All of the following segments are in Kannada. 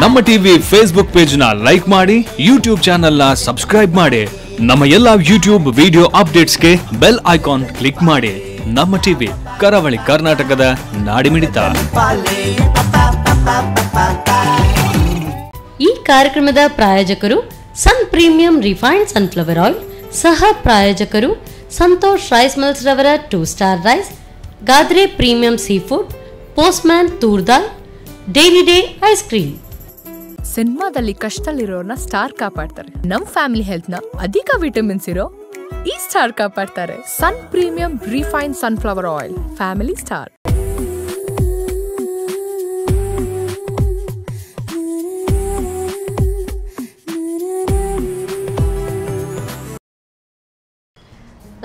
ನಮ್ಮ ಟಿವಿ ಫೇಸ್ಬುಕ್ ಪೇಜ್ ನ ಲೈಕ್ ಮಾಡಿ, ಯೂಟ್ಯೂಬ್ ಚಾನೆಲ್ ನ ಸಬ್ಸ್ಕ್ರೈಬ್ ಮಾಡಿ, ನಮ್ಮ ಎಲ್ಲಾ ಯೂಟ್ಯೂಬ್ ವಿಡಿಯೋ ಅಪ್ಡೇಟ್ಸ್ಗೆ ಬೆಲ್ ಐಕಾನ್ ಕ್ಲಿಕ್ ಮಾಡಿ. ನಮ್ಮ ಟಿವಿ ಕರಾವಳಿ ಕರ್ನಾಟಕದ ನಾಡಿಮಿಡಿತ. ಈ ಕಾರ್ಯಕ್ರಮದ ಪ್ರಾಯೋಜಕರು Sun premium refined sunflower oil, ಸಹ ಪ್ರಾಯೋಜಕರು ಸಂತೋಷ್ ರೈಸ್ ಮಿಲ್ಸ್ ರವರ 2 star rice, Gadre premium sea food, Postman toor dal, daily day ice cream. ಸಿನಿಮಾದಲ್ಲಿ ಕಷ್ಟದಲ್ಲಿರೋರ್ನ ಸ್ಟಾರ್ ಕಾಪಾಡ್ತಾರೆ. ನಮ್ ಫ್ಯಾಮಿಲಿ ಹೆಲ್ತ್ ನ ಅಧಿಕ ವಿಟಮಿನ್ಸ್ ಇರೋ ಈ ಸ್ಟಾರ್ ಕಾಪಾಡ್ತಾರೆ. Sun premium refined sunflower oil, family star.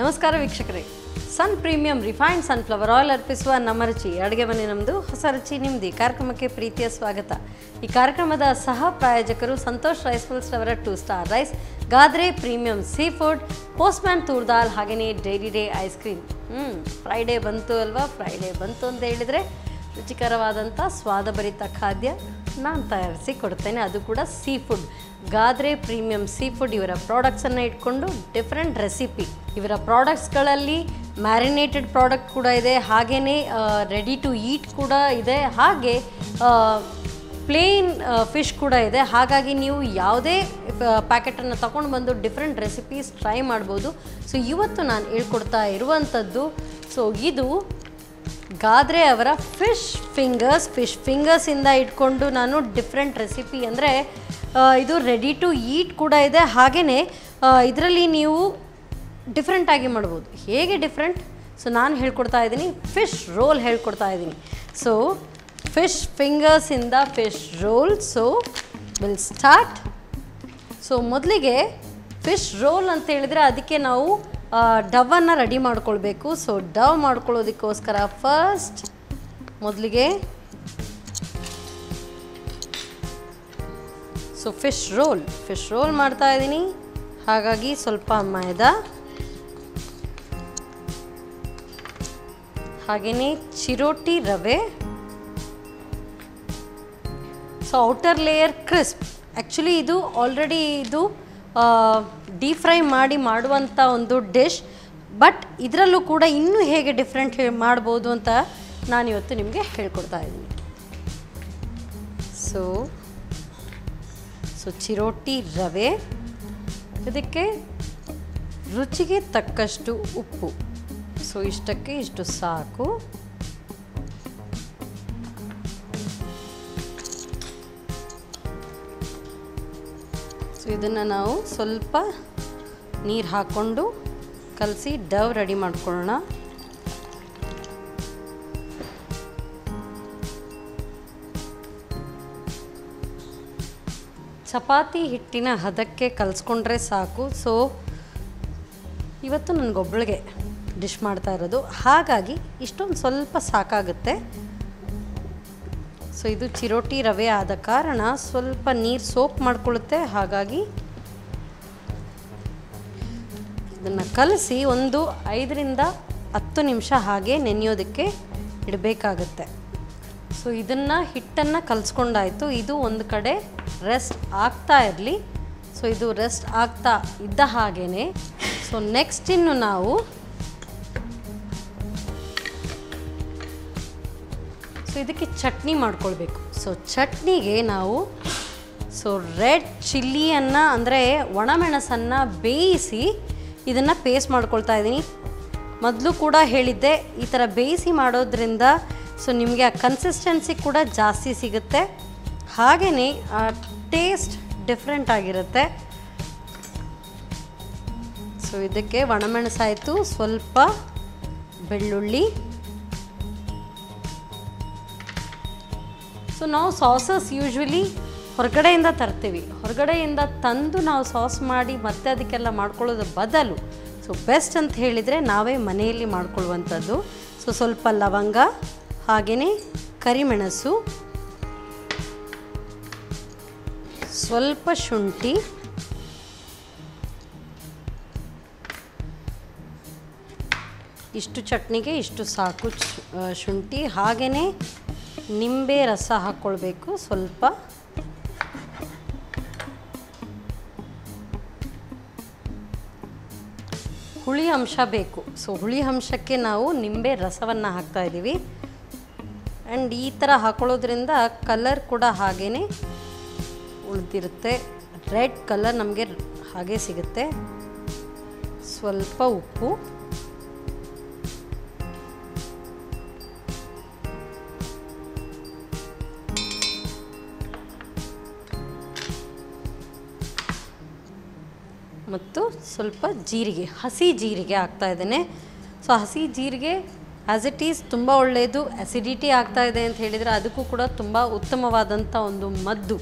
ನಮಸ್ಕಾರ ವೀಕ್ಷಕರೇ, Sun premium refined sunflower oil ಅರ್ಪಿಸುವ ನಮ್ಮ ರುಚಿ ಅಡುಗೆ ಮನೆ ನಮ್ಮದು, ಹೊಸ ರುಚಿ ನಿಮ್ಮದು ಕಾರ್ಯಕ್ರಮಕ್ಕೆ ಪ್ರೀತಿಯ ಸ್ವಾಗತ. ಈ ಕಾರ್ಯಕ್ರಮದ ಸಹ ಪ್ರಾಯೋಜಕರು ಸಂತೋಷ್ ರೈಸ್ ಮಿಲ್ಸ್ ರವರ 2 star rice, Gadre premium sea food, Postman toor dal, ಹಾಗೆಯೇ daily day ice cream. Friday ಬಂತು ಅಲ್ವಾ? ಫ್ರೈಡೇ ಬಂತು ಅಂತ ಹೇಳಿದರೆ ರುಚಿಕರವಾದಂಥ ಸ್ವಾದಭರಿತ ಖಾದ್ಯ ನಾನು ತಯಾರಿಸಿ ಕೊಡ್ತೇನೆ, ಅದು ಕೂಡ sea food. Gadre premium sea food ಇವರ ಪ್ರಾಡಕ್ಟ್ಸನ್ನು ಇಟ್ಕೊಂಡು ಡಿಫ್ರೆಂಟ್ ರೆಸಿಪಿ. ಇವರ ಪ್ರಾಡಕ್ಟ್ಸ್ಗಳಲ್ಲಿ ಮ್ಯಾರಿನೇಟೆಡ್ ಪ್ರಾಡಕ್ಟ್ ಕೂಡ ಇದೆ, ಹಾಗೆಯೇ ರೆಡಿ ಟು ಈಟ್ ಕೂಡ ಇದೆ, ಹಾಗೆ ಪ್ಲೇನ್ ಫಿಶ್ ಕೂಡ ಇದೆ. ಹಾಗಾಗಿ ನೀವು ಯಾವುದೇ ಪ್ಯಾಕೆಟನ್ನು ತಗೊಂಡು ಬಂದು ಡಿಫ್ರೆಂಟ್ ರೆಸಿಪೀಸ್ ಟ್ರೈ ಮಾಡ್ಬೋದು. ಸೊ ಇವತ್ತು ನಾನು ಹೇಳ್ಕೊಡ್ತಾ ಇರುವಂಥದ್ದು, ಸೊ ಇದು ಗಾದ್ರೆ ಅವರ ಫಿಶ್ ಫಿಂಗರ್ಸಿಂದ ಇಟ್ಕೊಂಡು ನಾನು ಡಿಫ್ರೆಂಟ್ ರೆಸಿಪಿ, ಅಂದರೆ ಇದು ರೆಡಿ ಟು ಈಟ್ ಕೂಡ ಇದೆ, ಹಾಗೆಯೇ ಇದರಲ್ಲಿ ನೀವು ಡಿಫ್ರೆಂಟಾಗಿ ಮಾಡ್ಬೋದು. ಹೇಗೆ ಡಿಫ್ರೆಂಟ್? ಸೊ ನಾನು ಹೇಳ್ಕೊಡ್ತಾ ಇದ್ದೀನಿ, ಫಿಶ್ ರೋಲ್ ಹೇಳ್ಕೊಡ್ತಾ ಇದ್ದೀನಿ. ಸೊ ಫಿಶ್ ಫಿಂಗರ್ಸಿಂದ fish roll. So will start. So ಮೊದಲಿಗೆ ಫಿಶ್ ರೋಲ್ ಅಂತ ಹೇಳಿದರೆ ಅದಕ್ಕೆ ನಾವು ಡವನ್ನು ರೆಡಿ ಮಾಡ್ಕೊಳ್ಬೇಕು. ಸೊ ಡವ್ ಮಾಡ್ಕೊಳ್ಳೋದಕ್ಕೋಸ್ಕರ ಫಸ್ಟ್ ಮೊದಲಿಗೆ ಸೊ ಫಿಶ್ ರೋಲ್ ಮಾಡ್ತಾ ಇದ್ದೀನಿ. ಹಾಗಾಗಿ ಸ್ವಲ್ಪ ಮೈದಾ, ಹಾಗೆಯೇ ಚಿರೋಟಿ ರವೆ. So outer layer crisp. Actually ಇದು ಆಲ್ರೆಡಿ ಇದು ಡೀಪ್ ಫ್ರೈ ಮಾಡುವಂಥ ಒಂದು ಡಿಶ್, ಬಟ್ ಇದರಲ್ಲೂ ಕೂಡ ಇನ್ನೂ ಹೇಗೆ ಡಿಫ್ರೆಂಟ್ ಮಾಡ್ಬೋದು ಅಂತ ನಾನಿವತ್ತು ನಿಮಗೆ ಹೇಳ್ಕೊಡ್ತಾ ಇದ್ದೀನಿ. ಸೊ ಚಿರೋಟಿ ರವೆ, ಇದಕ್ಕೆ ರುಚಿಗೆ ತಕ್ಕಷ್ಟು ಉಪ್ಪು. ಸೊ ಇಷ್ಟಕ್ಕೆ ಇಷ್ಟು ಸಾಕು. ಸೊ ಇದನ್ನು ನಾವು ಸ್ವಲ್ಪ ನೀರು ಹಾಕ್ಕೊಂಡು ಕಲಸಿ ಡವ್ ರೆಡಿ ಮಾಡ್ಕೊಳ್ಳೋಣ. ಚಪಾತಿ ಹಿಟ್ಟಿನ ಹದಕ್ಕೆ ಕಲಿಸ್ಕೊಂಡ್ರೆ ಸಾಕು. ಸೊ ಇವತ್ತು ನನಗೊಬ್ಬಳಿಗೆ ಡಿಶ್ ಮಾಡ್ತಾ ಇರೋದು, ಹಾಗಾಗಿ ಇಷ್ಟೊಂದು ಸ್ವಲ್ಪ ಸಾಕಾಗುತ್ತೆ. ಸೊ ಇದು ಚಿರೋಟಿ ರವೆ ಆದ ಕಾರಣ ಸ್ವಲ್ಪ ನೀರು ಸೋಪ್ ಮಾಡ್ಕೊಳ್ಳುತ್ತೆ, ಹಾಗಾಗಿ ಇದನ್ನು ಕಲಸಿ ಒಂದು 5ರಿಂದ 10 ನಿಮಿಷ ಹಾಗೆ ನೆನೆಯೋದಕ್ಕೆ ಇಡಬೇಕಾಗತ್ತೆ. ಸೊ ಇದನ್ನು ಹಿಟ್ಟನ್ನು ಕಲಿಸ್ಕೊಂಡಾಯಿತು. ಇದು ಒಂದು ಕಡೆ ರೆಸ್ಟ್ ಆಗ್ತಾ ಇರಲಿ. ಸೊ ಇದು ರೆಸ್ಟ್ ಆಗ್ತಾ ಇದ್ದ ಹಾಗೇ ಸೊ ನೆಕ್ಸ್ಟ್ ಇನ್ನು ನಾವು ಇದಕ್ಕೆ ಚಟ್ನಿ ಮಾಡ್ಕೊಳ್ಬೇಕು. ಸೊ ಚಟ್ನಿಗೆ ನಾವು ರೆಡ್ ಚಿಲ್ಲಿಯನ್ನು, ಅಂದರೆ ಒಣಮೆಣಸನ್ನು ಬೇಯಿಸಿ ಇದನ್ನು ಪೇಸ್ಟ್ ಮಾಡ್ಕೊಳ್ತಾ ಇದ್ದೀನಿ. ಮೊದಲು ಕೂಡ ಹೇಳಿದ್ದೆ, ಈ ಥರ ಬೇಯಿಸಿ ಮಾಡೋದ್ರಿಂದ ಸೊ ನಿಮಗೆ ಆ ಕನ್ಸಿಸ್ಟೆನ್ಸಿ ಕೂಡ ಜಾಸ್ತಿ ಸಿಗುತ್ತೆ, ಹಾಗೆಯೇ ಟೇಸ್ಟ್ ಡಿಫ್ರೆಂಟ್ ಆಗಿರುತ್ತೆ. ಸೊ ಇದಕ್ಕೆ ಒಣಮೆಣಸಾಯಿತು, ಸ್ವಲ್ಪ ಬೆಳ್ಳುಳ್ಳಿ. ಸೊ ನಾವು ಸಾಸಸ್ ಯೂಶ್ವಲಿ ಹೊರಗಡೆಯಿಂದ ತರ್ತೀವಿ. ಹೊರಗಡೆಯಿಂದ ತಂದು ನಾವು ಸಾಸ್ ಮಾಡಿ ಮತ್ತೆ ಅದಕ್ಕೆಲ್ಲ ಮಾಡ್ಕೊಳ್ಳೋದು ಬದಲು ಸೊ ಬೆಸ್ಟ್ ಅಂತ ಹೇಳಿದರೆ ನಾವೇ ಮನೆಯಲ್ಲಿ ಮಾಡ್ಕೊಳ್ಳುವಂಥದ್ದು. ಸೊ ಸ್ವಲ್ಪ ಲವಂಗ, ಹಾಗೆಯೇ ಕರಿಮೆಣಸು, ಸ್ವಲ್ಪ ಶುಂಠಿ, ಇಷ್ಟು ಚಟ್ನಿಗೆ ಇಷ್ಟು ಸಾಕು ಶುಂಠಿ, ಹಾಗೆಯೇ ನಿಂಬೆ ರಸ ಹಾಕ್ಕೊಳ್ಬೇಕು ಸ್ವಲ್ಪ. ಹುಳಿ ಅಂಶ ಬೇಕು. ಸೊ ಹುಳಿ ಅಂಶಕ್ಕೆ ನಾವು ನಿಂಬೆ ರಸವನ್ನು ಹಾಕ್ತಾ ಇದ್ದೀವಿ. ಆ್ಯಂಡ್ ಈ ಥರ ಹಾಕೊಳ್ಳೋದ್ರಿಂದ ಕಲರ್ ಕೂಡ ಹಾಗೇ ಉಳಿದಿರುತ್ತೆ. ರೆಡ್ ಕಲರ್ ನಮಗೆ ಹಾಗೆ ಸಿಗುತ್ತೆ. ಸ್ವಲ್ಪ ಉಪ್ಪು, ಮತ್ತು ಸ್ವಲ್ಪ ಜೀರಿಗೆ, ಹಸಿ ಜೀರಿಗೆ ಹಾಕ್ತಾ ಇದ್ದೇನೆ. ಸೊ ಹಸಿ ಜೀರಿಗೆ ಆ್ಯಸ್ ಇಟ್ ಈಸ್ ತುಂಬ ಒಳ್ಳೆಯದು. ಅಸಿಡಿಟಿ ಆಗ್ತಾ ಇದೆ ಅಂತ ಹೇಳಿದರೆ ಅದಕ್ಕೂ ಕೂಡ ತುಂಬ ಉತ್ತಮವಾದಂಥ ಒಂದು ಮದ್ದು.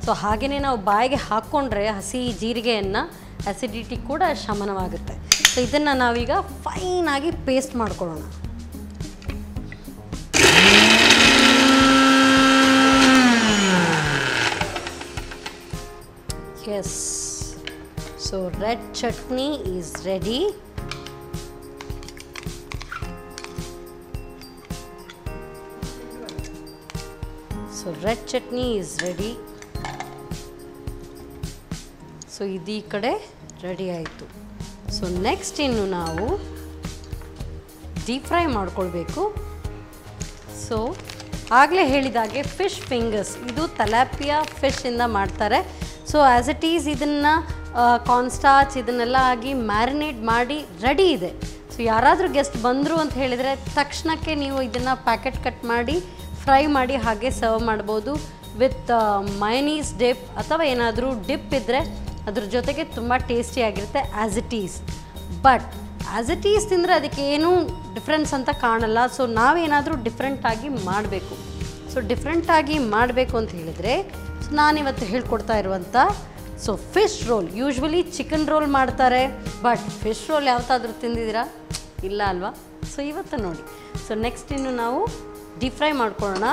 ಸೊ ಹಾಗೆಯೇ ನಾವು ಬಾಯಿಗೆ ಹಾಕ್ಕೊಂಡ್ರೆ ಹಸಿ ಜೀರಿಗೆಯನ್ನು ಅಸಿಡಿಟಿ ಕೂಡ ಶಮನವಾಗುತ್ತೆ. ಸೊ ಇದನ್ನು ನಾವೀಗ ಫೈನಾಗಿ ಪೇಸ್ಟ್ ಮಾಡ್ಕೊಳ್ಳೋಣ. Yes, so red chutney is ready. So red chutney is ready. So ಇದು ಈ ಕಡೆ ರೆಡಿ ಆಯಿತು. ಸೊ ನೆಕ್ಸ್ಟ್ ಇನ್ನು ನಾವು ಡೀಪ್ ಫ್ರೈ ಮಾಡ್ಕೊಳ್ಬೇಕು. ಸೊ ಆಗಲೇ ಹೇಳಿದಾಗೆ ಫಿಶ್ ಫಿಂಗರ್ಸ್, ಇದು ತಲಾಪಿಯಾ ಫಿಶಿಂದ ಮಾಡ್ತಾರೆ. ಸೊ ಆ್ಯಸ್ ಇಟ್ ಈಸ್ ಇದನ್ನು ಕಾರ್ನ್ಸ್ಟಾರ್ಚ್ ಇದನ್ನೆಲ್ಲ ಆಗಿ ಮ್ಯಾರಿನೇಟ್ ಮಾಡಿ ರೆಡಿ ಇದೆ. ಸೊ ಯಾರಾದರೂ ಗೆಸ್ಟ್ ಬಂದರು ಅಂತ ಹೇಳಿದರೆ ತಕ್ಷಣಕ್ಕೆ ನೀವು ಇದನ್ನು ಪ್ಯಾಕೆಟ್ ಕಟ್ ಮಾಡಿ ಫ್ರೈ ಮಾಡಿ ಹಾಗೆ ಸರ್ವ್ ಮಾಡ್ಬೋದು ವಿತ್ ಮಯೋನೀಸ್ ಡಿಪ್ ಅಥವಾ ಏನಾದರೂ ಡಿಪ್ ಇದ್ದರೆ ಅದ್ರ ಜೊತೆಗೆ ತುಂಬ ಟೇಸ್ಟಿಯಾಗಿರುತ್ತೆ as it is. But as it is ತಿಂದರೆ ಅದಕ್ಕೆ ಏನೂ ಡಿಫ್ರೆನ್ಸ್ ಅಂತ ಕಾಣಲ್ಲ. ಸೊ ನಾವೇನಾದರೂ ಡಿಫ್ರೆಂಟಾಗಿ ಮಾಡಬೇಕು. ಸೊ ಡಿಫ್ರೆಂಟಾಗಿ ಮಾಡಬೇಕು ಅಂತ ಹೇಳಿದರೆ ನಾನಿವತ್ತು ಹೇಳ್ಕೊಡ್ತಾ ಇರುವಂಥ fish roll. Usually chicken roll ಮಾಡ್ತಾರೆ, ಬಟ್ ಫಿಶ್ ರೋಲ್ ಯಾವತ್ತಾದರೂ ತಿಂದಿದ್ದೀರಾ? ಇಲ್ಲ ಅಲ್ವಾ? ಸೊ ಇವತ್ತು ನೋಡಿ. ಸೊ ನೆಕ್ಸ್ಟ್ ಇನ್ನು ನಾವು ಡೀಪ್ ಫ್ರೈ ಮಾಡ್ಕೊಳ್ಳೋಣ.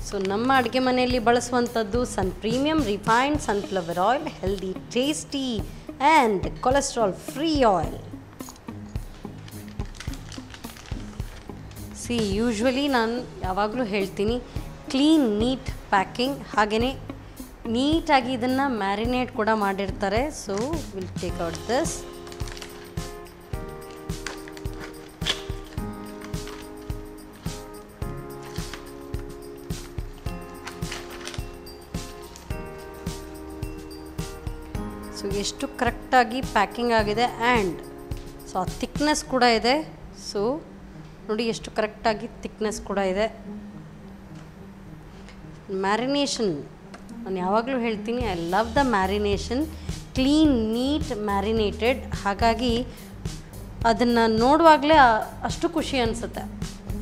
ಸೊ ನಮ್ಮ ಅಡುಗೆ ಮನೆಯಲ್ಲಿ ಬಳಸುವಂಥದ್ದು Sun premium refined sunflower oil, healthy, tasty and cholesterol free oil. Usually ನಾನು ಯಾವಾಗಲೂ ಹೇಳ್ತೀನಿ ಕ್ಲೀನ್ ನೀಟ್ ಪ್ಯಾಕಿಂಗ್, ಹಾಗೆಯೇ ನೀಟಾಗಿ ಇದನ್ನು ಮ್ಯಾರಿನೇಟ್ ಕೂಡ ಮಾಡಿರ್ತಾರೆ. So will take out this. So ಎಷ್ಟು ಕರೆಕ್ಟಾಗಿ ಪ್ಯಾಕಿಂಗ್ ಆಗಿದೆ ಆ್ಯಂಡ್ ಸೊ ಆ ಥಿಕ್ನೆಸ್ ಕೂಡ ಇದೆ. ಸೊ ನೋಡಿ ಎಷ್ಟು ಕರೆಕ್ಟಾಗಿ ಥಿಕ್ನೆಸ್ ಕೂಡ ಇದೆ. ಮ್ಯಾರಿನೇಷನ್ ನಾನು ಯಾವಾಗಲೂ ಹೇಳ್ತೀನಿ, I love the marination, clean neat marinated. ಹಾಗಾಗಿ ಅದನ್ನು ನೋಡುವಾಗಲೇ ಅಷ್ಟು ಖುಷಿ ಅನಿಸುತ್ತೆ.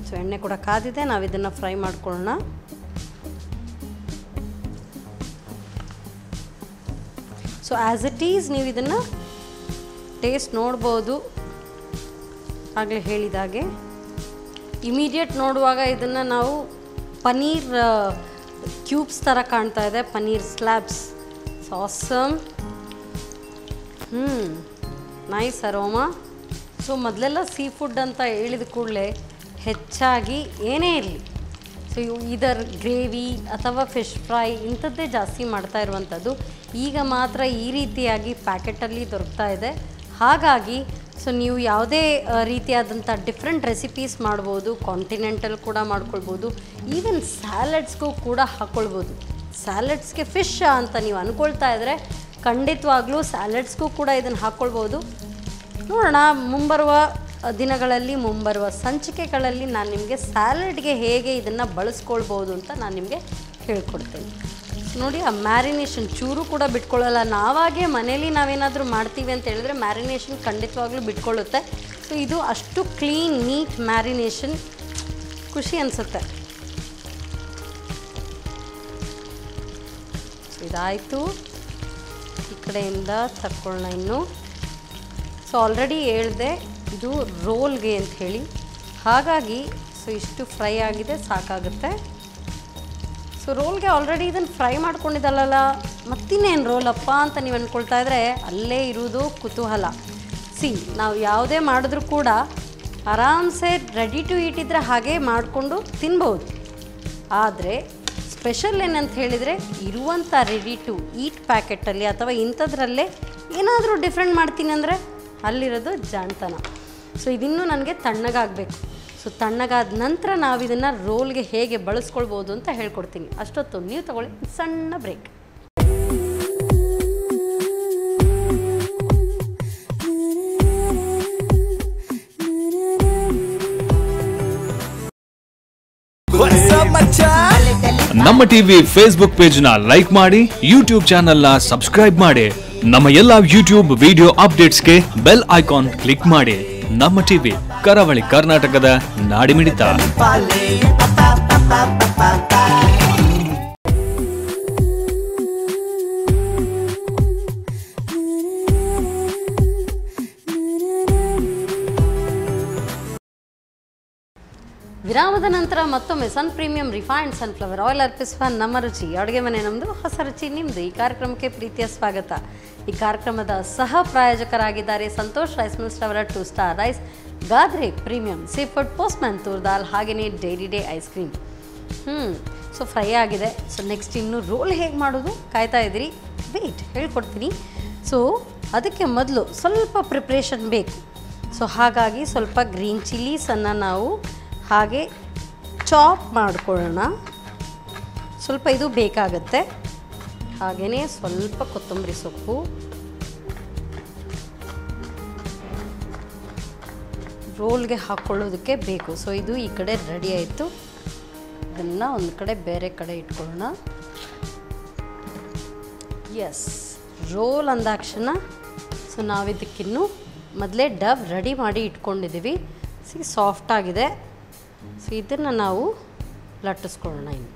ಸೊ ಎಣ್ಣೆ ಕೂಡ ಕಾದಿದೆ, ನಾವು ಇದನ್ನು ಫ್ರೈ ಮಾಡ್ಕೊಳ್ಳೋಣ. ಸೊ ಆ್ಯಸ್ ಇಟ್ ಈಸ್ ನೀವು ಇದನ್ನು ಟೇಸ್ಟ್ ನೋಡ್ಬೋದು. ಆಗಲೇ ಹೇಳಿದಾಗೆ ಇಮಿಡಿಯೇಟ್ ನೋಡುವಾಗ ಇದನ್ನು ನಾವು ಪನ್ನೀರ್ ಕ್ಯೂಬ್ಸ್ ಥರ ಕಾಣ್ತಾ ಇದೆ, paneer slabs. Awesome. Nice aroma. So ಮೊದಲೆಲ್ಲ ಸೀ ಫುಡ್ ಅಂತ ಹೇಳಿದ ಕೂಡಲೇ ಹೆಚ್ಚಾಗಿ ಏನೇ ಇರಲಿ, ಸೊ ಇದರ್ ಗ್ರೇವಿ ಅಥವಾ ಫಿಶ್ ಫ್ರೈ ಇಂಥದ್ದೇ ಜಾಸ್ತಿ ಮಾಡ್ತಾ ಇರುವಂಥದ್ದು. ಈಗ ಮಾತ್ರ ಈ ರೀತಿಯಾಗಿ ಪ್ಯಾಕೆಟಲ್ಲಿ ದೊರಕ್ತಾ ಇದೆ. ಹಾಗಾಗಿ ಸೊ ನೀವು ಯಾವುದೇ ರೀತಿಯಾದಂಥ ಡಿಫ್ರೆಂಟ್ ರೆಸಿಪೀಸ್ ಮಾಡ್ಬೋದು. ಕಾಂಟಿನೆಂಟಲ್ ಕೂಡ ಮಾಡ್ಕೊಳ್ಬೋದು, ಈವನ್ ಸ್ಯಾಲಡ್ಸ್ಗೂ ಕೂಡ ಹಾಕ್ಕೊಳ್ಬೋದು. ಸ್ಯಾಲಡ್ಸ್ಗೆ ಫಿಶ್ ಅಂತ ನೀವು ಅಂದ್ಕೊಳ್ತಾ ಇದ್ದರೆ ಖಂಡಿತವಾಗ್ಲೂ ಸ್ಯಾಲಡ್ಸ್ಗೂ ಕೂಡ ಇದನ್ನು ಹಾಕ್ಕೊಳ್ಬೋದು. ನೋಡೋಣ ಮುಂಬರುವ ದಿನಗಳಲ್ಲಿ, ಮುಂಬರುವ ಸಂಚಿಕೆಗಳಲ್ಲಿ ನಾನು ನಿಮಗೆ ಸ್ಯಾಲಡ್ಗೆ ಹೇಗೆ ಇದನ್ನು ಬಳಸ್ಕೊಳ್ಬೋದು ಅಂತ ನಾನು ನಿಮಗೆ ಹೇಳ್ಕೊಡ್ತೇನೆ. ನೋಡಿ, ಆ ಮ್ಯಾರಿನೇಷನ್ ಚೂರು ಕೂಡ ಬಿಟ್ಕೊಳ್ಳಲ್ಲ. ನಾವಾಗೆ ಮನೇಲಿ ನಾವೇನಾದರೂ ಮಾಡ್ತೀವಿ ಅಂತ ಹೇಳಿದ್ರೆ ಮ್ಯಾರಿನೇಷನ್ ಖಂಡಿತವಾಗ್ಲೂ ಬಿಟ್ಕೊಳ್ಳುತ್ತೆ. ಸೊ ಇದು ಅಷ್ಟು ಕ್ಲೀನ್ ನೀಟ್ ಮ್ಯಾರಿನೇಷನ್, ಖುಷಿ ಅನಿಸುತ್ತೆ. ಇದಾಯಿತು. ಈ ಕಡೆಯಿಂದ ತಕ್ಕೊಳ್ಳೋಣ ಇನ್ನು. ಸೊ ಆಲ್ರೆಡಿ ಹೇಳಿದೆ ಇದು ರೋಲ್ಗೆ ಅಂತ ಹೇಳಿ, ಹಾಗಾಗಿ ಸೊ ಇಷ್ಟು ಫ್ರೈ ಆಗಿದೆ, ಸಾಕಾಗುತ್ತೆ. ಸೊ ಸೊ ರೋಲ್ಗೆ ಆಲ್ರೆಡಿ ಇದನ್ನು ಫ್ರೈ ಮಾಡ್ಕೊಂಡಿದ್ದಲ್ಲ, ಮತ್ತಿನ್ನೇನು ರೋಲಪ್ಪ ಅಂತ ನೀವು ಅಂದ್ಕೊಳ್ತಾ ಇದ್ರೆ ಅಲ್ಲೇ ಇರುವುದು ಕುತೂಹಲ. ನಾವು ಯಾವುದೇ ಮಾಡಿದ್ರೂ ಕೂಡ ಆರಾಮ್ಸೆ ರೆಡಿ ಟು ಈಟ್ ಇದ್ದರೆ ಹಾಗೆ ಮಾಡಿಕೊಂಡು ತಿನ್ಬೋದು. ಆದರೆ ಸ್ಪೆಷಲ್ ಏನಂತ ಹೇಳಿದರೆ ಇರುವಂಥ ರೆಡಿ ಟು ಈಟ್ ಪ್ಯಾಕೆಟಲ್ಲಿ ಅಥವಾ ಇಂಥದ್ರಲ್ಲೇ ಏನಾದರೂ ಡಿಫ್ರೆಂಟ್ ಮಾಡ್ತೀನಿ ಅಂದರೆ ಅಲ್ಲಿರೋದು ಜಾಣ್ತನ. ಸೊ ಇದಿನ್ನೂ ನನಗೆ ತಣ್ಣಗಾಗಬೇಕು. ಸೊ ತಣ್ಣಗಾದ ನಂತರ ನಾವು ಇದನ್ನು ರೋಲ್ಗೆ ಹೇಗೆ ಬಳಸ್ಕೊಳ್ಬೋದು ಅಂತ ಹೇಳ್ಕೊಡ್ತೀನಿ. ಅಷ್ಟೊತ್ತು ನೀವು ತಗೊಳ್ಳಿ ಸಣ್ಣ break. Namma TV Facebook page ನ ಲೈಕ್ ಮಾಡಿ, ಯೂಟ್ಯೂಬ್ ಚಾನೆಲ್ ನ ಸಬ್ಸ್ಕ್ರೈಬ್ ಮಾಡಿ. ನಮ್ಮ ಎಲ್ಲಾ ಯೂಟ್ಯೂಬ್ ವಿಡಿಯೋ ಅಪ್ಡೇಟ್ಸ್ಗೆ ಬೆಲ್ ಐಕಾನ್ ಕ್ಲಿಕ್ ಮಾಡಿ. ನಮ್ಮ ಟಿವಿ ಕರಾವಳಿ ಕರ್ನಾಟಕದ ನಾಡಿಮಿಡಿತ. ವಿರಾಮದ ನಂತರ ಮತ್ತೊಮ್ಮೆ Sun premium refined sunflower oil ಅರ್ಪಿಸುವ ನಮ್ಮ ರುಚಿ ಅಡುಗೆ ಮನೆ ನಮ್ಮದು, ಹೊಸ ರುಚಿ ನಿಮ್ಮದು. ಈ ಕಾರ್ಯಕ್ರಮಕ್ಕೆ ಪ್ರೀತಿಯ ಸ್ವಾಗತ. ಈ ಕಾರ್ಯಕ್ರಮದ ಸಹ ಪ್ರಾಯೋಜಕರಾಗಿದ್ದಾರೆ ಸಂತೋಷ್ ರೈಸ್ ಮಿಲ್ಸ್ ಅವರ 2 star rice, Gadre premium sea food, Postman toor dal, ಹಾಗೆಯೇ Dairy Day ice cream. So fry ಆಗಿದೆ. ಸೊ ನೆಕ್ಸ್ಟ್ ಇನ್ನು ರೋಲ್ ಹೇಗೆ ಮಾಡೋದು ಕಾಯ್ತಾ ಇದ್ದೀರಿ? ವೇಟ್, ಹೇಳ್ಕೊಡ್ತೀನಿ. ಸೊ ಅದಕ್ಕೆ ಮೊದಲು ಸ್ವಲ್ಪ ಪ್ರಿಪ್ರೇಷನ್ ಬೇಕು. ಸೊ ಹಾಗಾಗಿ ಸ್ವಲ್ಪ ಗ್ರೀನ್ ಚಿಲ್ಲೀಸನ್ನು ನಾವು ಹಾಗೆ ಚಾಪ್ ಮಾಡ್ಕೊಳ್ಳೋಣ. ಸ್ವಲ್ಪ ಇದು ಬೇಕಾಗುತ್ತೆ. ಹಾಗೆಯೇ ಸ್ವಲ್ಪ ಕೊತ್ತಂಬರಿ ಸೊಪ್ಪು, ರೋಲ್ಗೆ ಹಾಕ್ಕೊಳ್ಳೋದಕ್ಕೆ ಬೇಕು. ಸೊ ಇದು ಈ ಕಡೆ ರೆಡಿ ಆಯಿತು. ಇದನ್ನು ಒಂದು ಕಡೆ ಬೇರೆ ಕಡೆ ಇಟ್ಕೊಳ್ಳೋಣ. ಎಸ್, ರೋಲ್ ಅಂದಾಕ್ಷಣ ಸೊ ನಾವಿದಕ್ಕಿನ್ನೂ ಮೊದಲೇ ಡವ್ ರೆಡಿ ಮಾಡಿ ಇಟ್ಕೊಂಡಿದ್ದೀವಿ. ಸಾಫ್ಟ್ ಆಗಿದೆ. ಸೊ ಇದನ್ನು ನಾವು ಲಟ್ಟಿಸ್ಕೊಳ್ಳೋಣ. ಇನ್ನು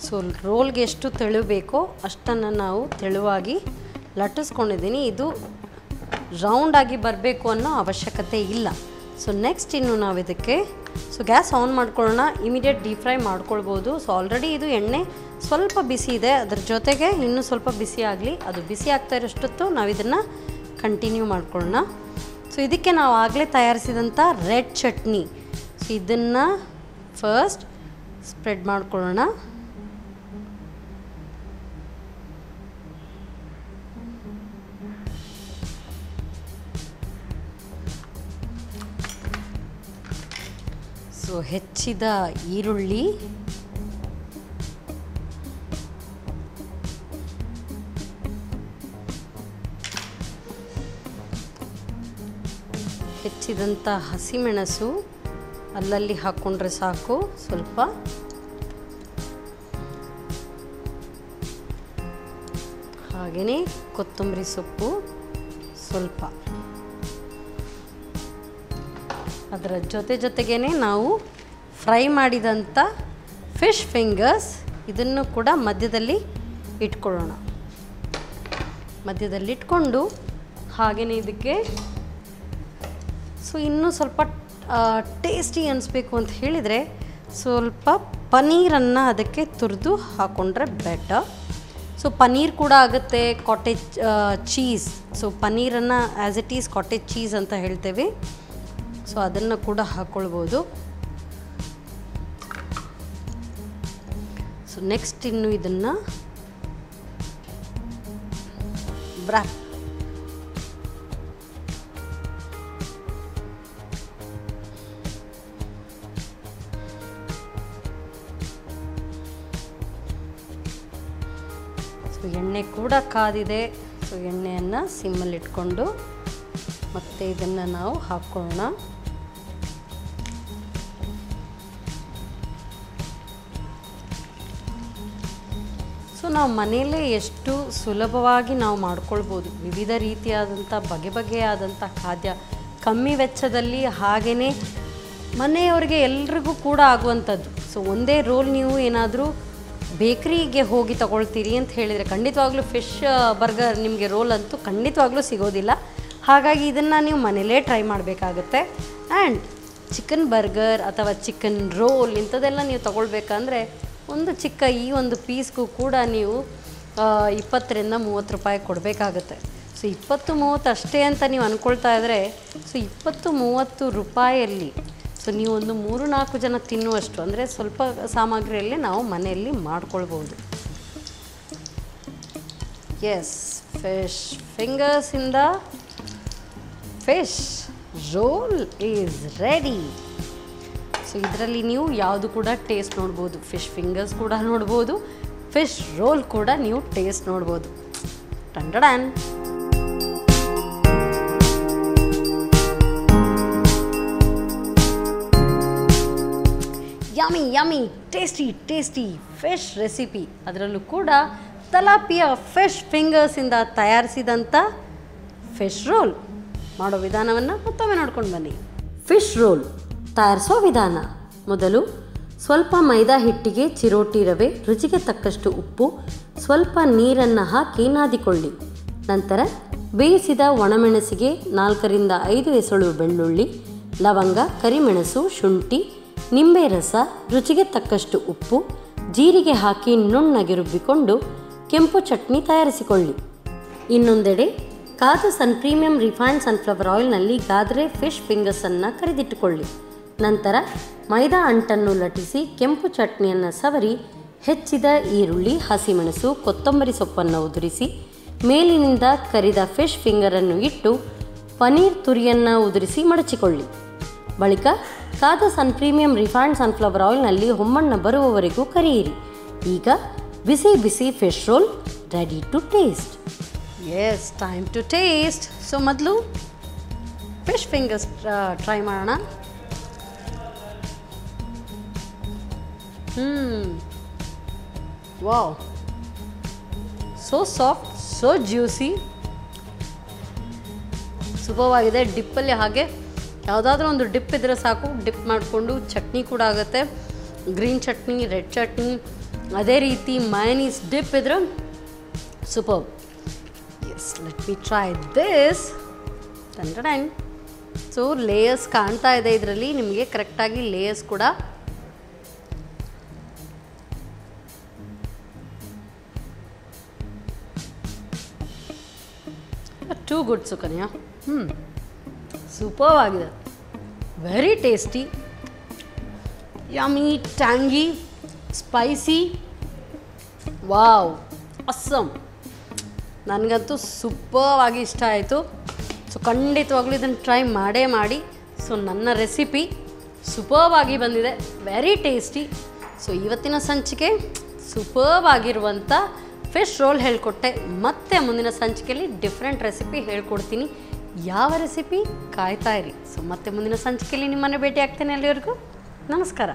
ಸೊ ರೋಲ್ಗೆ ಎಷ್ಟು ತೆಳು ಬೇಕೋ ಅಷ್ಟನ್ನು ನಾವು ತೆಳುವಾಗಿ ಲಟ್ಟಿಸ್ಕೊಂಡಿದ್ದೀನಿ. ಇದು ರೌಂಡಾಗಿ ಬರಬೇಕು ಅನ್ನೋ ಅವಶ್ಯಕತೆ ಇಲ್ಲ. ಸೊ ನೆಕ್ಸ್ಟ್ ಇನ್ನು ನಾವು ಇದಕ್ಕೆ ಗ್ಯಾಸ್ ಆನ್ ಮಾಡ್ಕೊಳ್ಳೋಣ. ಇಮಿಡಿಯೇಟ್ ಡೀಪ್ ಫ್ರೈ ಮಾಡ್ಕೊಳ್ಬೋದು. ಸೊ ಆಲ್ರೆಡಿ ಇದು ಎಣ್ಣೆ ಸ್ವಲ್ಪ ಬಿಸಿ ಇದೆ, ಅದ್ರ ಜೊತೆಗೆ ಇನ್ನೂ ಸ್ವಲ್ಪ ಬಿಸಿ ಆಗಲಿ. ಅದು ಬಿಸಿ ಆಗ್ತಾ ಇರೋಷ್ಟೊತ್ತು ನಾವು ಇದನ್ನು ಕಂಟಿನ್ಯೂ ಮಾಡ್ಕೊಳ್ಳೋಣ. ಸೊ ಇದಕ್ಕೆ ನಾವು ಆಗಲೇ ತಯಾರಿಸಿದಂಥ ರೆಡ್ ಚಟ್ನಿ, ಸೊ ಇದನ್ನು ಫಸ್ಟ್ ಸ್ಪ್ರೆಡ್ ಮಾಡ್ಕೊಳ್ಳೋಣ. ಸೊ ಹೆಚ್ಚಿದ ಈರುಳ್ಳಿ, ಹೆಚ್ಚಿದಂಥ ಹಸಿಮೆಣಸು ಅಲ್ಲಲ್ಲಿ ಹಾಕ್ಕೊಂಡ್ರೆ ಸಾಕು. ಸ್ವಲ್ಪ ಹಾಗೆಯೇ ಕೊತ್ತಂಬರಿ ಸೊಪ್ಪು ಸ್ವಲ್ಪ, ಅದರ ಜೊತೆಗೇ ನಾವು ಫ್ರೈ ಮಾಡಿದಂಥ ಫಿಶ್ ಫಿಂಗರ್ಸ್ ಇದನ್ನು ಕೂಡ ಮಧ್ಯದಲ್ಲಿ ಇಟ್ಕೊಳ್ಳೋಣ. ಮಧ್ಯದಲ್ಲಿ ಇಟ್ಕೊಂಡು ಹಾಗೆಯೇ ಇದಕ್ಕೆ ಸೊ ಇನ್ನೂ ಸ್ವಲ್ಪ ಟೇಸ್ಟಿ ಅನಿಸ್ಬೇಕು ಅಂತ ಹೇಳಿದರೆ ಸ್ವಲ್ಪ ಪನ್ನೀರನ್ನು ಅದಕ್ಕೆ ತುರಿದು ಹಾಕ್ಕೊಂಡ್ರೆ ಬೆಟರ್. ಸೊ ಪನ್ನೀರ್ ಕೂಡ ಆಗುತ್ತೆ, ಕಾಟೇಜ್ ಚೀಸ್. ಸೊ ಪನ್ನೀರನ್ನು as it is cottage cheese ಅಂತ ಹೇಳ್ತೇವೆ. ಸೊ ಅದನ್ನು ಕೂಡ ಹಾಕ್ಕೊಳ್ಬೋದು. ಸೊ ನೆಕ್ಸ್ಟ್ ಇನ್ನು ಇದನ್ನು ಬ್ರ್ಯಾಪ್ ಸೊ ಎಣ್ಣೆ ಕೂಡ ಕಾದಿದೆ. ಸೊ ಎಣ್ಣೆಯನ್ನು ಸಿಮ್ಮಲ್ಲಿ ಇಟ್ಕೊಂಡು ಮತ್ತೆ ಇದನ್ನು ನಾವು ಹಾಕ್ಕೊಳ್ಳೋಣ. ಸೊ ನಾವು ಮನೆಯಲ್ಲೇ ಎಷ್ಟು ಸುಲಭವಾಗಿ ನಾವು ಮಾಡ್ಕೊಳ್ಬೋದು. ವಿವಿಧ ರೀತಿಯಾದಂಥ ಬಗೆಯಾದಂಥ ಖಾದ್ಯ ಕಮ್ಮಿ ವೆಚ್ಚದಲ್ಲಿ, ಹಾಗೆಯೇ ಮನೆಯವರಿಗೆ ಎಲ್ರಿಗೂ ಕೂಡ ಆಗುವಂಥದ್ದು. ಸೊ ಒಂದೇ ರೋಲ್ ನೀವು ಏನಾದರೂ ಬೇಕ್ರಿಗೆ ಹೋಗಿ ತಗೊಳ್ತೀರಿ ಅಂತ ಹೇಳಿದರೆ ಖಂಡಿತವಾಗ್ಲೂ ಫಿಶ್ ಬರ್ಗರ್ ನಿಮಗೆ ರೋಲ್ ಅಂತೂ ಖಂಡಿತವಾಗ್ಲೂ ಸಿಗೋದಿಲ್ಲ. ಹಾಗಾಗಿ ಇದನ್ನು ನೀವು ಮನೇಲೇ ಟ್ರೈ ಮಾಡಬೇಕಾಗುತ್ತೆ. ಆ್ಯಂಡ್ ಚಿಕನ್ ಬರ್ಗರ್ ಅಥವಾ ಚಿಕನ್ ರೋಲ್ ಇಂಥದ್ದೆಲ್ಲ ನೀವು ತಗೊಳ್ಬೇಕಂದ್ರೆ ಒಂದು ಚಿಕ್ಕ ಈ ಒಂದು ಪೀಸ್ಗೂ ಕೂಡ ನೀವು 20 ರಿಂದ 30 ರೂಪಾಯಿ ಕೊಡಬೇಕಾಗುತ್ತೆ. ಸೊ 20-30 ಅಷ್ಟೇ ಅಂತ ನೀವು ಅಂದ್ಕೊಳ್ತಾ ಇದ್ದರೆ ಸೊ 20-30 ರೂಪಾಯಲ್ಲಿ ಸೊ ನೀವು ಒಂದು 3-4 ಜನ ತಿನ್ನುವಷ್ಟು ಅಂದರೆ ಸ್ವಲ್ಪ ಸಾಮಗ್ರಿಯಲ್ಲಿ ನಾವು ಮನೆಯಲ್ಲಿ ಮಾಡ್ಕೊಳ್ಬೋದು. ಎಸ್, ಫಿಶ್ ಫಿಂಗರ್ಸಿಂದ fish roll is ready. So ಇದರಲ್ಲಿ ನೀವು ಯಾವುದು ಕೂಡ ಟೇಸ್ಟ್ ನೋಡ್ಬೋದು. ಫಿಶ್ ಫಿಂಗರ್ಸ್ ಕೂಡ ನೋಡ್ಬೋದು, ಫಿಶ್ ರೋಲ್ ಕೂಡ ನೀವು ಟೇಸ್ಟ್ ನೋಡ್ಬೋದು. ಟಂಡಡನ್. Yummy yummy tasty fish recipe, ಅದರಲ್ಲೂ ಕೂಡ ತಲಾಪಿಯಾ ಫಿಶ್ ಫಿಂಗರ್ಸಿಂದ ತಯಾರಿಸಿದಂಥ ಫಿಶ್ ರೋಲ್ ಮಾಡೋ ವಿಧಾನವನ್ನು ಮತ್ತೊಮ್ಮೆ ನೋಡ್ಕೊಂಡು ಬನ್ನಿ. ಫಿಶ್ ರೋಲ್ ತಯಾರಿಸೋ ವಿಧಾನ: ಮೊದಲು ಸ್ವಲ್ಪ ಮೈದಾ ಹಿಟ್ಟಿಗೆ ಚಿರೋಟಿ ರವೆ, ರುಚಿಗೆ ತಕ್ಕಷ್ಟು ಉಪ್ಪು, ಸ್ವಲ್ಪ ನೀರನ್ನು ಹಾಕಿ ನಾದಿಕೊಳ್ಳಿ. ನಂತರ ಬೇಯಿಸಿದ ಒಣಮೆಣಸಿಗೆ 4 ರಿಂದ 5 ಎಸಳು ಬೆಳ್ಳುಳ್ಳಿ, ಲವಂಗ, ಕರಿಮೆಣಸು, ಶುಂಠಿ, ನಿಂಬೆ ರಸ, ರುಚಿಗೆ ತಕ್ಕಷ್ಟು ಉಪ್ಪು, ಜೀರಿಗೆ ಹಾಕಿ ನುಣ್ಣಗೆ ರುಬ್ಬಿಕೊಂಡು ಕೆಂಪು ಚಟ್ನಿ ತಯಾರಿಸಿಕೊಳ್ಳಿ. ಇನ್ನೊಂದೆಡೆ ಕಾದ ಪ್ರೀಮಿಯಂ ರಿಫೈನ್ಡ್ ಸನ್ಫ್ಲವರ್ ಆಯಿಲ್ನಲ್ಲಿ ಗಾದ್ರೆ ಫಿಶ್ ಫಿಂಗರ್ಸನ್ನು ಕರಿದಿಟ್ಟುಕೊಳ್ಳಿ. ನಂತರ ಮೈದಾ ಅಂಟನ್ನು ಲಟ್ಟಿಸಿ ಕೆಂಪು ಚಟ್ನಿಯನ್ನು ಸವರಿ ಹೆಚ್ಚಿದ ಈರುಳ್ಳಿ, ಹಸಿಮೆಣಸು, ಕೊತ್ತಂಬರಿ ಸೊಪ್ಪನ್ನು ಉದುರಿಸಿ ಮೇಲಿನಿಂದ ಕರಿದ ಫಿಶ್ ಫಿಂಗರನ್ನು ಇಟ್ಟು ಪನೀರ್ ತುರಿಯನ್ನು ಉದುರಿಸಿ ಮಡಚಿಕೊಳ್ಳಿ. ಬಳಿಕ ಕಾದ ಪ್ರೀಮಿಯಂ ರಿಫೈನ್ಡ್ ಸನ್ಫ್ಲವರ್ ಆಯಿಲ್ನಲ್ಲಿ ಹೊಮ್ಮಣ್ಣ ಬರುವವರೆಗೂ ಕರಿಯಿರಿ. ಈಗ ಬಿಸಿ ಬಿಸಿ fish roll ready to taste. Yes, time to taste. So ಮೊದಲು ಫಿಶ್ ಫಿಂಗರ್ಸ್ ಟ್ರೈ ಮಾಡೋಣ. Wow, so soft, so juicy, ಸೂಪರ್ವಾಗಿದೆ. ಡಿಪ್ಪಲ್ಲಿ ಹಾಗೆ ಯಾವುದಾದ್ರೂ ಒಂದು ಡಿಪ್ ಇದ್ದರೆ ಸಾಕು, ಡಿಪ್ ಮಾಡಿಕೊಂಡು ಚಟ್ನಿ ಕೂಡ ಆಗುತ್ತೆ. ಗ್ರೀನ್ ಚಟ್ನಿ, ರೆಡ್ ಚಟ್ನಿ, ಅದೇ ರೀತಿ ಮಯೋನೀಸ್ ಡಿಪ್ ಇದ್ರೆ super. Yes, let me try this. ಟಂಡಡನ್. ಸೊ ಲೇಯರ್ಸ್ ಕಾಣ್ತಾ ಇದೆ ಇದರಲ್ಲಿ ನಿಮಗೆ ಕರೆಕ್ಟಾಗಿ ಲೇಯರ್ಸ್ ಕೂಡ. Too good Sukanya. ಸೂಪರ್ ಆಗಿದೆ, very tasty, yummy, tangy, spicy. Wow, awesome. ನನಗಂತೂ ಸೂಪರ್ವಾಗಿ ಇಷ್ಟ ಆಯಿತು. ಸೊ ಖಂಡಿತವಾಗ್ಲೂ ಇದನ್ನು ಟ್ರೈ ಮಾಡಿ. ಸೊ ನನ್ನ ರೆಸಿಪಿ ಸೂಪರ್ವಾಗಿ ಬಂದಿದೆ, ವೆರಿ ಟೇಸ್ಟಿ. ಸೊ ಇವತ್ತಿನ ಸಂಚಿಕೆ ಸೂಪರ್ವಾಗಿರುವಂಥ ಫಿಶ್ ರೋಲ್ ಹೇಳಿಕೊಟ್ಟೆ. ಮತ್ತೆ ಮುಂದಿನ ಸಂಚಿಕೆಯಲ್ಲಿ ಡಿಫ್ರೆಂಟ್ ರೆಸಿಪಿ ಹೇಳ್ಕೊಡ್ತೀನಿ. ಯಾವ ರೆಸಿಪಿ ಕಾಯ್ತಾ ಇರಿ. ಸೊ ಮತ್ತೆ ಮುಂದಿನ ಸಂಚಿಕೆಯಲ್ಲಿ ನಿಮ್ಮನ್ನು ಭೇಟಿ ಆಗ್ತೇನೆ. ಅಲ್ಲಿವರೆಗೂ ನಮಸ್ಕಾರ.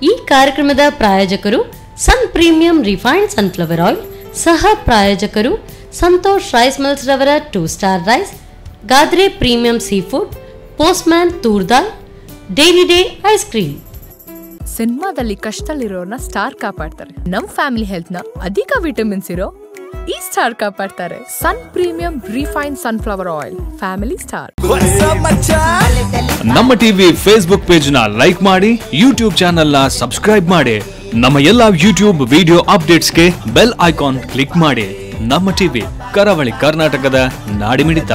ಈ ಕಾರ್ಯಕ್ರಮದ ಪ್ರಾಯೋಜಕರು Sun premium refined sunflower oil, ಸಹ ಪ್ರಾಯೋಜಕರು ಸಂತೋಷ್ ರೈಸ್ ಮಿಲ್ಸ್ ರವರ 2 star rice, Gadre premium sea food, Postman toor dal, Dairy Day ice cream. ಸಿನಿಮಾದಲ್ಲಿ ಕಷ್ಟದಲ್ಲಿರೋರ್ನ ಸ್ಟಾರ್ ಕಾಪಾಡ್ತಾರೆ. ನಮ್ ಫ್ಯಾಮಿಲಿ ಹೆಲ್ತ್ ನ ಅಧಿಕ ವಿಟಮಿನ್ಸ್ ಇರೋ ಈ ಸ್ಟಾರ್ ಕಾಪಾಡ್ತಾರೆ. Sun premium refined sunflower oil, family star. Namma TV Facebook page ನ ಲೈಕ್ ಮಾಡಿ, ಯೂಟ್ಯೂಬ್ ಚಾನೆಲ್ ನ ಸಬ್ಸ್ಕ್ರೈಬ್ ಮಾಡಿ. ನಮ್ಮ ಎಲ್ಲಾ ಯೂಟ್ಯೂಬ್ ವಿಡಿಯೋ ಅಪ್ಡೇಟ್ಸ್ಗೆ ಬೆಲ್ ಐಕಾನ್ ಕ್ಲಿಕ್ ಮಾಡಿ. ನಮ್ಮ ಟಿವಿ, ಕರಾವಳಿ ಕರ್ನಾಟಕದ ನಾಡಿಮಿಡಿತ.